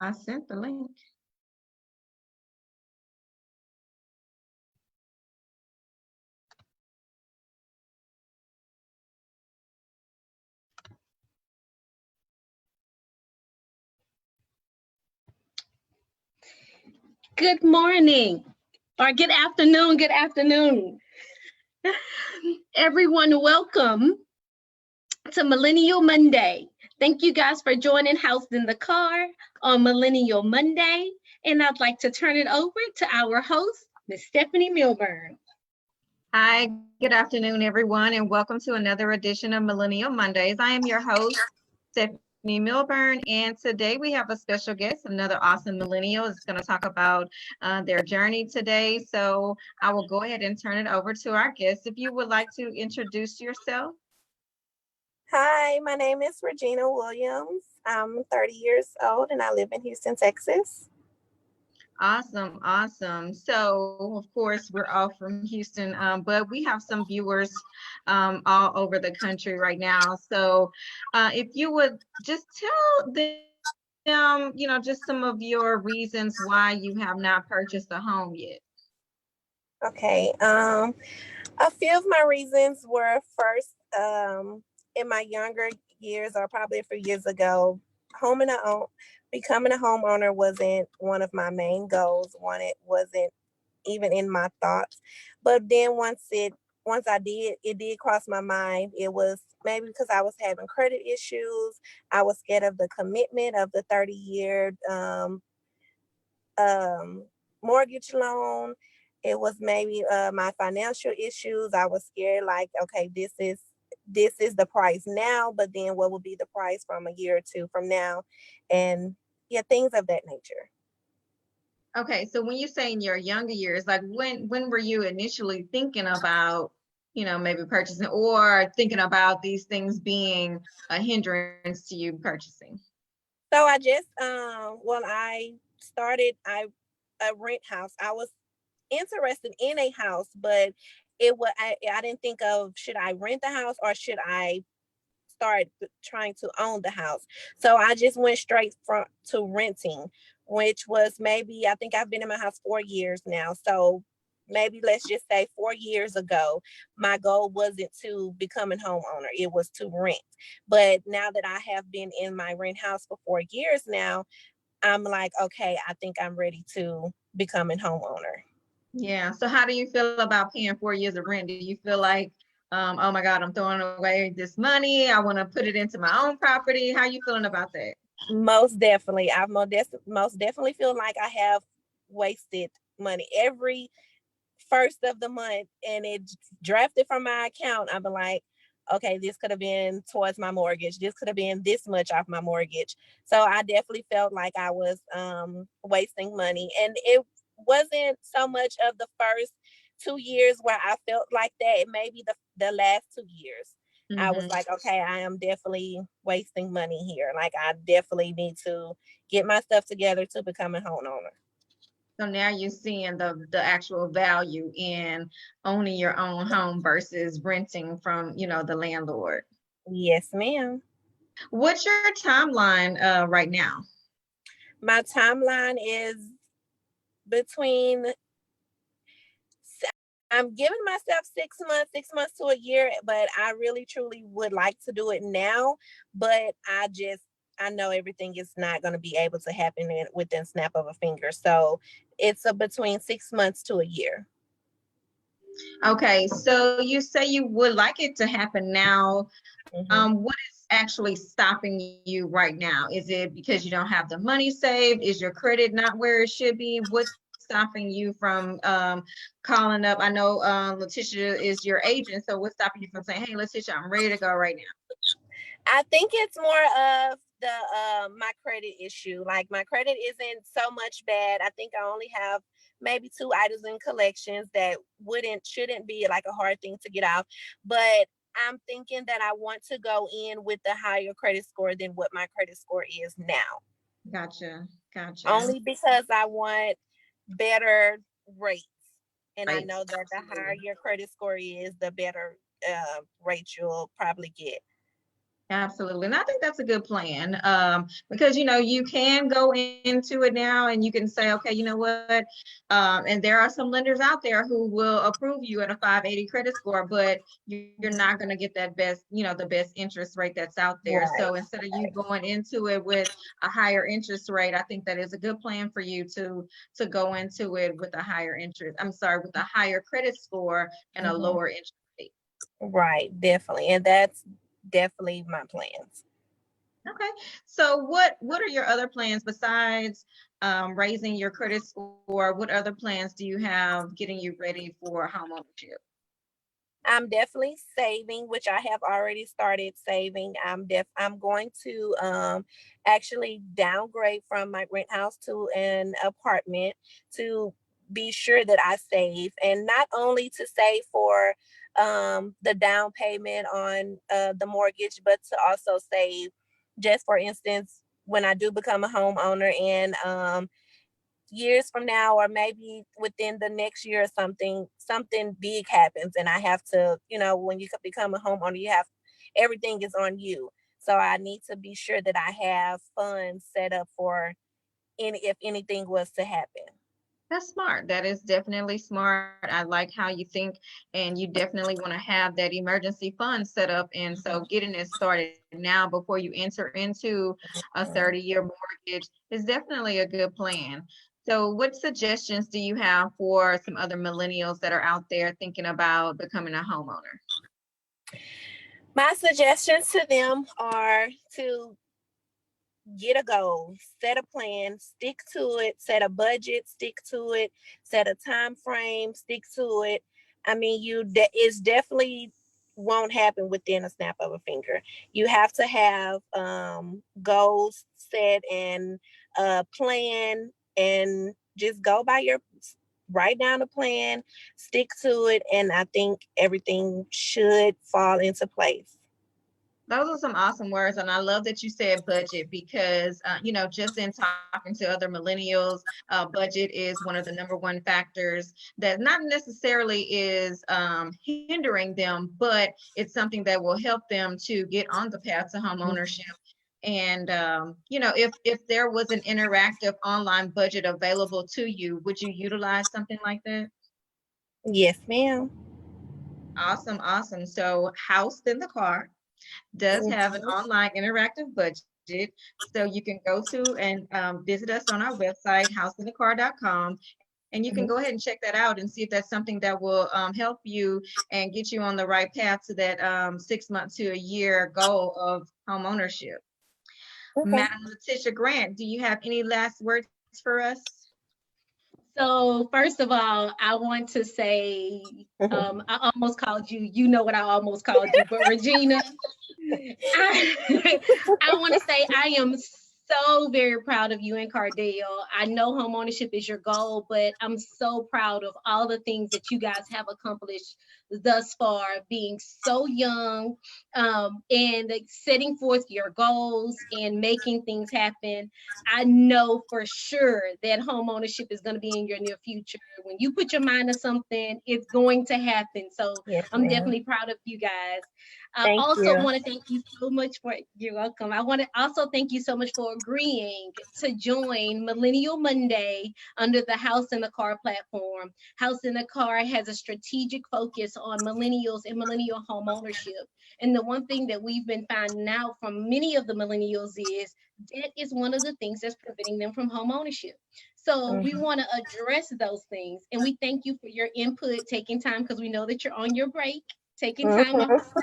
I sent the link. Good morning or good afternoon. Good afternoon. Everyone, welcome to Millennial Monday. Thank you guys for joining Housed in the Car on Millennial Monday. And I'd like to turn it over to our host, Ms. Stephanie Milburn. Hi, good afternoon, everyone, and welcome to another edition of Millennial Mondays. I am your host, Stephanie Milburn, and today we have a special guest, another awesome millennial is going to talk about their journey today. So I will go ahead and turn it over to our guest. If you would like to introduce yourself. Hi, my name is Regina Williams. I'm 30 years old and I live in Houston, Texas. Awesome, awesome. So, of course, we're all from Houston, but we have some viewers all over the country right now. So, if you would just tell them, just some of your reasons why you have not purchased a home yet. Okay. A few of my reasons were first, in my younger years, or probably a few years ago, becoming a homeowner wasn't one of my main goals. It wasn't even in my thoughts. But then once I did, it did cross my mind. It was maybe because I was having credit issues. I was scared of the commitment of the 30-year mortgage loan. It was maybe my financial issues. I was scared, like, okay, this is the price now, but then what will be the price from a year or two from now? And yeah, things of that nature. Okay, so when you say in your younger years, like when were you initially thinking about, maybe purchasing or thinking about these things being a hindrance to you purchasing? So I just when I started a rent house, I was interested in a house, but I didn't think of, should I rent the house or should I start trying to own the house? So I just went straight to renting, which was maybe, I think I've been in my house 4 years now. So maybe let's just say 4 years ago, my goal wasn't to become a homeowner, it was to rent. But now that I have been in my rent house for 4 years now, I'm like, okay, I think I'm ready to become a homeowner. Yeah. So how do you feel about paying 4 years of rent? Do you feel like, oh my God, I'm throwing away this money, I want to put it into my own property? How are you feeling about that? Most definitely. I most definitely feel like I have wasted money every first of the month, and it drafted from my account. I'm like, okay, this could have been towards my mortgage. This could have been this much off my mortgage. So I definitely felt like I was wasting money. And it wasn't so much of the first 2 years where I felt like that. It may be the last 2 years. I was like, okay, I am definitely wasting money here. Like, I definitely need to get my stuff together to become a homeowner. So now you're seeing the actual value in owning your own home versus renting from, the landlord. Yes, ma'am. What's your timeline right now? My timeline is between, I'm giving myself 6 months to a year, but I really truly would like to do it now. But I know everything is not going to be able to happen within snap of a finger. So it's between 6 months to a year. Okay, so you say you would like it to happen now. What is actually stopping you right now? Is it because you don't have the money saved? Is your credit not where it should be? What's stopping you from calling up? I know Letitia is your agent, so what's stopping you from saying, hey, Letitia, I'm ready to go right now? I think it's more of the my credit issue. Like, my credit isn't so much bad. I think I only have maybe 2 items in collections that shouldn't be like a hard thing to get off. But I'm thinking that I want to go in with the higher credit score than what my credit score is now. Gotcha. Only because I want better rates. And I Right. know that the higher your credit score is, the better rate you'll probably get. Absolutely. And I think that's a good plan, because, you can go into it now and you can say, okay, you know what? And there are some lenders out there who will approve you at a 580 credit score, but you're not going to get that best, the best interest rate that's out there. Right. So instead of you going into it with a higher interest rate, I think that is a good plan for you to go into it with a higher interest. I'm sorry, with a higher credit score and a lower interest rate. Right, definitely. And that's definitely my plans. Okay. So what are your other plans besides raising your credit score? What other plans do you have getting you ready for homeownership? I'm definitely saving, which I have already started saving. I'm going to actually downgrade from my rent house to an apartment to be sure that I save, and not only to save for the down payment on the mortgage, but to also save just for instance when I do become a homeowner and years from now or maybe within the next year or something big happens and I have to, when you become a homeowner, you have everything is on you. So I need to be sure that I have funds set up for any if anything was to happen. That's smart. That is definitely smart. I like how you think, and you definitely want to have that emergency fund set up. And so getting it started now before you enter into a 30-year mortgage is definitely a good plan. So what suggestions do you have for some other millennials that are out there thinking about becoming a homeowner? My suggestions to them are to get a goal, set a plan, stick to it, set a budget, stick to it, set a time frame, stick to it. I mean, it's definitely won't happen within a snap of a finger. You have to have goals set and a plan and just go by your write down a plan, stick to it, and I think everything should fall into place. Those are some awesome words, and I love that you said budget because, just in talking to other millennials, budget is one of the number one factors that not necessarily is hindering them, but it's something that will help them to get on the path to home ownership. And if there was an interactive online budget available to you, would you utilize something like that? Yes, ma'am. Awesome, awesome. So, House in the Car does have an online interactive budget. So you can go to and visit us on our website, houseinthecar.com, and you can go ahead and check that out and see if that's something that will help you and get you on the right path to that 6 months to a year goal of home ownership. Okay. Madam Letitia Grant, do you have any last words for us? So first of all, I want to say, I almost called you, you know what I almost called you, but Regina, I, I want to say I am so very proud of you and Cardale. I know homeownership is your goal, but I'm so proud of all the things that you guys have accomplished thus far, being so young, and setting forth your goals and making things happen. I know for sure that homeownership is going to be in your near future. When you put your mind to something, it's going to happen. So Yes, I'm ma'am. definitely proud of you guys. I Thank also you. want to thank you so much for, you're welcome. I want to also thank you so much for agreeing to join Millennial Monday under the House in the Car platform. House in the Car has a strategic focus on millennials and millennial home ownership. And the one thing that we've been finding out from many of the millennials is debt is one of the things that's preventing them from home ownership. So we want to address those things. And we thank you for your input, taking time, because we know that you're on your break, taking time off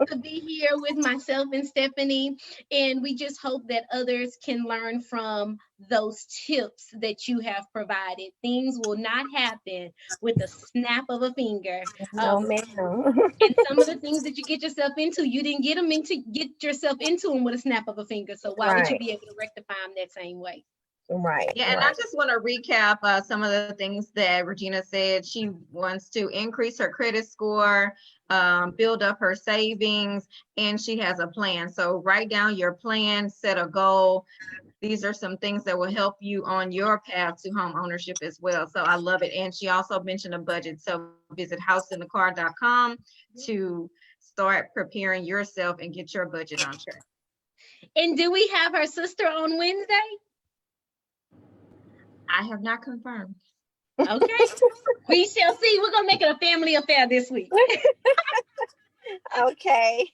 to be here with myself and Stephanie. And we just hope that others can learn from those tips that you have provided. Things will not happen with a snap of a finger. No, Um, ma'am. and some of the things that you get yourself into, you didn't get yourself into them with a snap of a finger. So why would you Right, be able to rectify them that same way? right, Yeah, and I right. just want to recap some of the things that Regina said. She wants to increase her credit score, build up her savings, and she has a plan. So write down your plan, set a goal. These are some things that will help you on your path to home ownership as well. So I love it. And she also mentioned a budget. So visit houseinthecar.com to start preparing yourself and get your budget on track. And do we have her sister on Wednesday? I have not confirmed. Okay. We shall see. We're going to make it a family affair this week. Okay.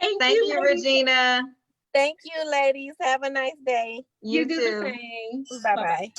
Thank you, Regina. Thank you, ladies. Have a nice day. You do the too. same. Bye-bye.